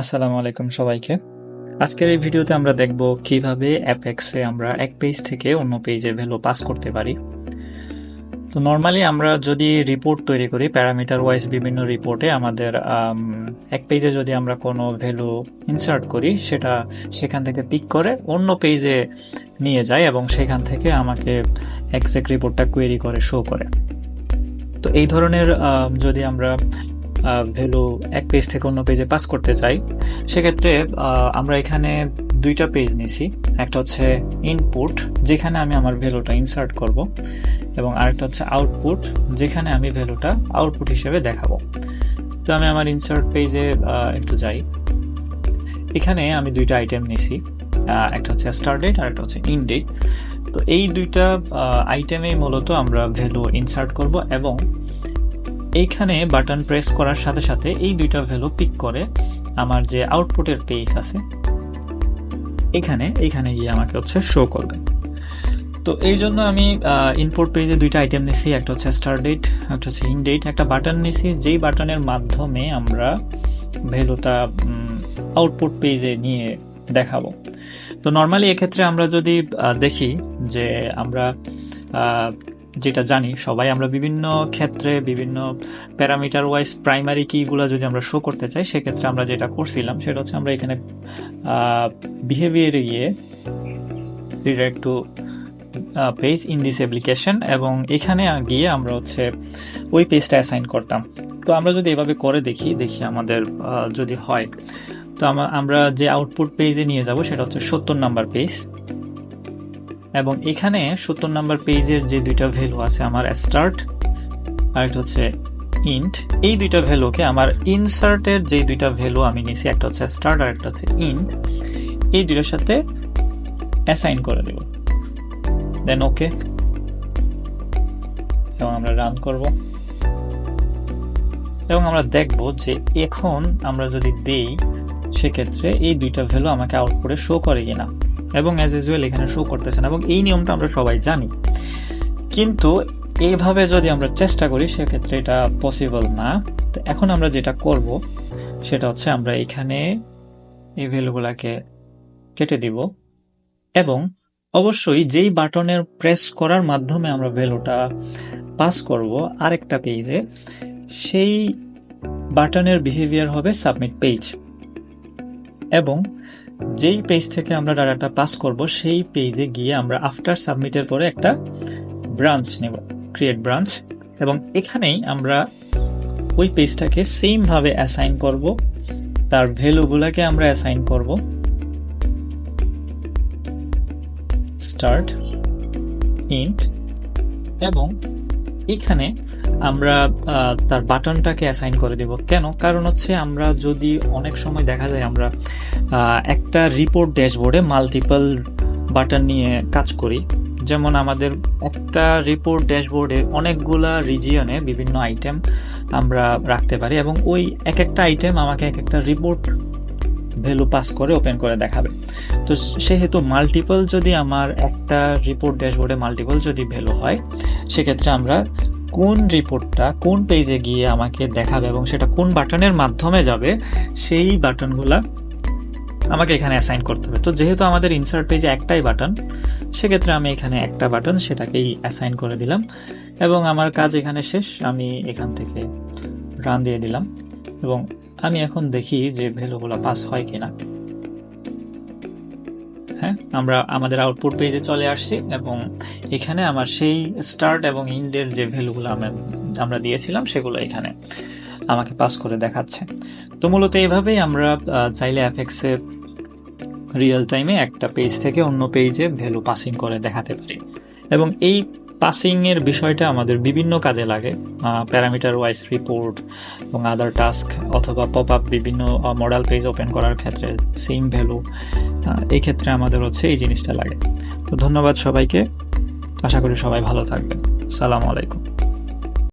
আসসালামু আলাইকুম সবাইকে। আজকের এই ভিডিওতে আমরা দেখব কিভাবে অ্যাপেক্সে আমরা এক পেজ থেকে অন্য পেজে ভ্যালু পাস করতে পারি। তো নর্মালি আমরা যদি রিপোর্ট তৈরি করি প্যারামিটার ওয়াইজ বিভিন্ন রিপোর্টে আমাদের এক পেজে যদি আমরা কোনো ভ্যালু ইনসার্ট করি সেটা সেখান থেকে পিক করে অন্য পেজে নিয়ে যায় এবং সেখান থেকে আমাকে এক্সাক্ট রিপোর্টটা কোয়েরি করে শো করে। তো এই ধরনের যদি আমরা ভ্যালু এক পেজ থেকে অন্য পেজে পাস করতে চাই সেক্ষেত্রে আমরা এখানে দুইটা পেজ নিছি। একটা হচ্ছে ইনপুট যেখানে আমি আমার ভ্যালুটা ইনসার্ট করব এবং আরেকটা হচ্ছে আউটপুট যেখানে আমি ভ্যালুটা আউটপুট হিসেবে দেখাবো। তো আমি আমার ইনসার্ট পেজে একটু যাই। এখানে আমি দুইটা আইটেম নিছি, একটা হচ্ছে স্টার্ট ডেট আর একটা হচ্ছে ইন ডেট। তো এই দুইটা আইটেমেই মূলত আমরা ভ্যালু ইনসার্ট করব এবং এইখানে বাটন প্রেস করার সাথে সাথে এই দুইটা ভ্যালু পিক করে আমার যে আউটপুটের পেজ আছে এখানে গিয়ে আমাকে হচ্ছে শো করবে। তো এই জন্য আমি ইনপুট পেজে দুইটা আইটেম নিছি, একটা হচ্ছে স্টার্ট ডেট, একটা হচ্ছে ইন ডেট। একটা বাটন নিছি যেই বাটনের মাধ্যমে আমরা ভ্যালুটা আউটপুট পেজে নিয়ে দেখাবো। তো নর্মালি এক্ষেত্রে আমরা যদি দেখি যে আমরা যেটা জানি সবাই, আমরা বিভিন্ন ক্ষেত্রে বিভিন্ন প্যারামিটার ওয়াইজ প্রাইমারি কিগুলো যদি আমরা শো করতে চাই সেক্ষেত্রে আমরা যেটা করছিলাম সেটা হচ্ছে আমরা এখানে বিহেভিয়ারে গিয়ে redirect to page in this application এবং এখানে গিয়ে আমরা হচ্ছে ওই পেজটা অ্যাসাইন করতাম। তো আমরা যদি এভাবে করে দেখি আমাদের যদি হয় তো আমরা যে আউটপুট পেজে নিয়ে যাব সেটা হচ্ছে 70 নাম্বার পেজ এবং এখানে 70 নাম্বার পেজের যে দুইটা ভ্যালু আছে আমার স্টার্ট আর একটা হচ্ছে ইন্ট, এই দুইটা ভ্যালুকে আমার ইনসার্টের যে দুইটা ভ্যালু আমি নিছি একটা হচ্ছে স্টার্ট আর একটা হচ্ছে ইন্ট, এই দুইটার সাথে অ্যাসাইন করে দেব। দেন ওকে এবং আমরা রান করব এবং আমরা দেখব যে এখন আমরা যদি দেই সেক্ষেত্রে এই দুইটা ভ্যালু আমাকে আউটপুটে শো করে কিনা এবং অ্যাজ ইউজুয়াল এখানে শো করতেছে না এবং এই নিয়মটা আমরা সবাই জানি, কিন্তু এইভাবে যদি আমরা চেষ্টা করি সেক্ষেত্রে এটা পসিবল না। তো এখন আমরা যেটা করব সেটা হচ্ছে আমরা এখানে এই ভ্যালুগুলোকে কেটে দিব এবং অবশ্যই যেই বাটনের প্রেস করার মাধ্যমে আমরা ভ্যালুটা পাস করব আরেকটা পেজে সেই বাটনের বিহেভিয়ার হবে সাবমিট পেজ এবং যেই পেজ থেকে আমরা ডাটাটা পাস করব সেই পেজে গিয়ে আমরা আফটার সাবমিটের পরে একটা ব্রাঞ্চ নেব, ক্রিয়েট ব্রাঞ্চ, এবং এখানেই আমরা ওই পেজটাকে সেম ভাবে অ্যাসাইন করব, তার ভ্যালুগুলোকে আমরা অ্যাসাইন করব স্টার্ট, ইন্ট এবং এখানে আমরা তার বাটনটাকে অ্যাসাইন করে দেব। কেন? কারণ হচ্ছে আমরা যদি অনেক সময় দেখা যায় আমরা একটা রিপোর্ট ড্যাশবোর্ডে মাল্টিপল বাটন নিয়ে কাজ করি, যেমন আমাদের একটা রিপোর্ট ড্যাশবোর্ডে অনেকগুলা রিজিয়নে বিভিন্ন আইটেম আমরা রাখতে পারি এবং ওই এক একটা আইটেম আমাকে এক একটা রিপোর্ট ভ্যালু পাস করে ওপেন করে দেখাবে। তো সেহেতু মাল্টিপল যদি আমার একটা রিপোর্ট ড্যাশবোর্ডে মাল্টিপল যদি ভ্যালু হয় সেক্ষেত্রে আমরা কোন রিপোর্টটা কোন পেজে গিয়ে আমাকে দেখাবে এবং সেটা কোন বাটনের মাধ্যমে যাবে সেই বাটনগুলা আমাকে এখানে অ্যাসাইন করতে হবে। তো যেহেতু আমাদের ইনসার্ট পেজে একটাই বাটন সেক্ষেত্রে আমি এখানে একটা বাটন সেটাকেই অ্যাসাইন করে দিলাম এবং আমার কাজ এখানে শেষ। আমি এখান থেকে রান দিয়ে দিলাম এবং আমি এখন দেখি যে ভ্যালুগুলো পাস হয় কিনা। হ্যাঁ, আমরা আমাদের আউটপুট পেজে চলে আসছি এবং এখানে আমার সেই স্টার্ট এবং ইন্ডের যে ভ্যালুগুলো আমরা দিয়েছিলাম সেগুলো এখানে আমাকে পাস করে দেখাচ্ছে। তো মূলত এইভাবেই আমরা চাইলে অ্যাপেক্সে রিয়েল টাইমে একটা পেজ থেকে অন্য পেজে ভ্যালু পাসিং করে দেখাতে পারি এবং এই পাসিং এর বিষয়টা আমাদের বিভিন্ন কাজে লাগে, প্যারামিটার ওয়াইজ রিপোর্ট এবং আদার টাস্ক অথবা পপ আপ বিভিন্ন মডেল পেজ ওপেন করার ক্ষেত্রে সেম ভ্যালু, এই ক্ষেত্রে আমাদের হচ্ছে এই জিনিসটা লাগে। তো ধন্যবাদ সবাইকে, আশা করি সবাই ভালো থাকবেন। আসসালামু আলাইকুম।